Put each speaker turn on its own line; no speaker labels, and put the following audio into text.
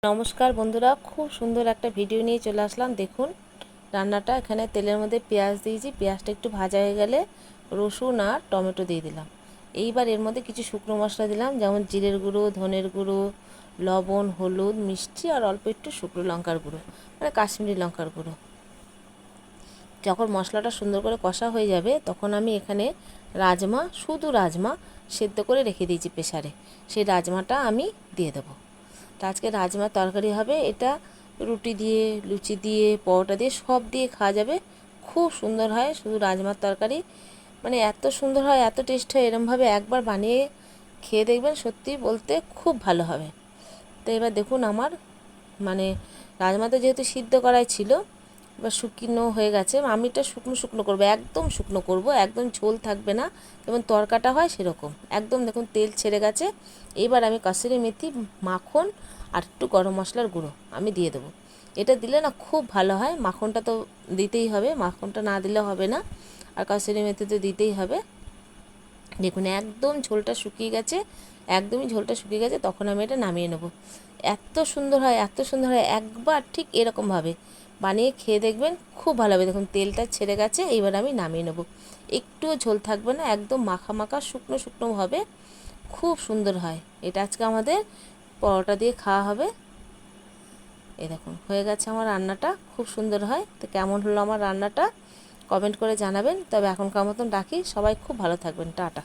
নমস্কার বন্ধুরা, খুব সুন্দর একটা ভিডিও নিয়ে চলে আসলাম। দেখুন রান্নাটা। এখানে তেলের মধ্যে পেঁয়াজ দিয়েছি, পেঁয়াজটা একটু ভাজা হয়ে গেলে রসুন আর টমেটো দিয়ে দিলাম। এইবার এর মধ্যে কিছু শুকনো মশলা দিলাম, যেমন জিরের গুঁড়ো, ধনের গুঁড়ো, লবণ, হলুদ, মিষ্টি আর অল্প একটু শুকনো লঙ্কার গুঁড়ো, মানে কাশ্মীরি লঙ্কার গুঁড়ো। যখন মশলাটা সুন্দর করে কষা হয়ে যাবে তখন আমি এখানে রাজমা, শুধু রাজমা সেদ্ধ করে রেখে দিয়েছি প্রেসারে, সেই রাজমাটা আমি দিয়ে দেবো। তো আজকে রাজমার তরকারি হবে। এটা রুটি দিয়ে, লুচি দিয়ে, পরোটা দিয়ে সব দিয়ে খাওয়া যাবে। খুব সুন্দর হয় শুধু রাজমার তরকারি, মানে এত সুন্দর হয়, এত টেস্ট হয়। এরমভাবে একবার বানিয়ে খেয়ে দেখবেন, সত্যি বলতে খুব ভালো হবে। তো এবার দেখুন আমার মানে রাজমাটা যেহেতু সিদ্ধ করাই ছিল, এবার শুকনো হয়ে গেছে। আমি এটা শুকনো শুকনো করবো, একদম শুকনো করব, একদম ঝোল থাকবে না, যেমন তরকাটা হয় সেরকম একদম। দেখুন তেল ছেড়ে গেছে। এবার আমি কাসুরি মেথি, মাখন আর একটু গরম মশলার গুঁড়ো আমি দিয়ে দেবো। এটা দিলে না খুব ভালো হয়। মাখনটা তো দিতেই হবে, মাখনটা না দিলে হবে না, আর কাসুরি মেথি তো দিতেই হবে। দেখুন একদম ঝোলটা শুকিয়ে গেছে, একদমই ঝোলটা শুকিয়ে গেছে। তখন আমি এটা নামিয়ে নেব। এত সুন্দর হয়, এত সুন্দর হয়। একবার ঠিক এরকমভাবে বানিয়ে খেয়ে দেখবেন, খুব ভালো হবে। দেখুন তেলটা ছেড়ে গেছে, এইবার আমি নামিয়ে নেব। একটুও ঝোল থাকবে না, একদম মাখা মাখা শুকনো শুকনো হবে, খুব সুন্দর হয়। এটা আজকে আমাদের পরোটা দিয়ে খাওয়া হবে। এই দেখুন হয়ে গেছে আমার রান্নাটা, খুব সুন্দর হয়। তো কেমন হলো আমার রান্নাটা কমেন্ট করে জানাবেন। তবে এখনকার মতন রাখি, সবাই খুব ভালো থাকবেন, টাটা।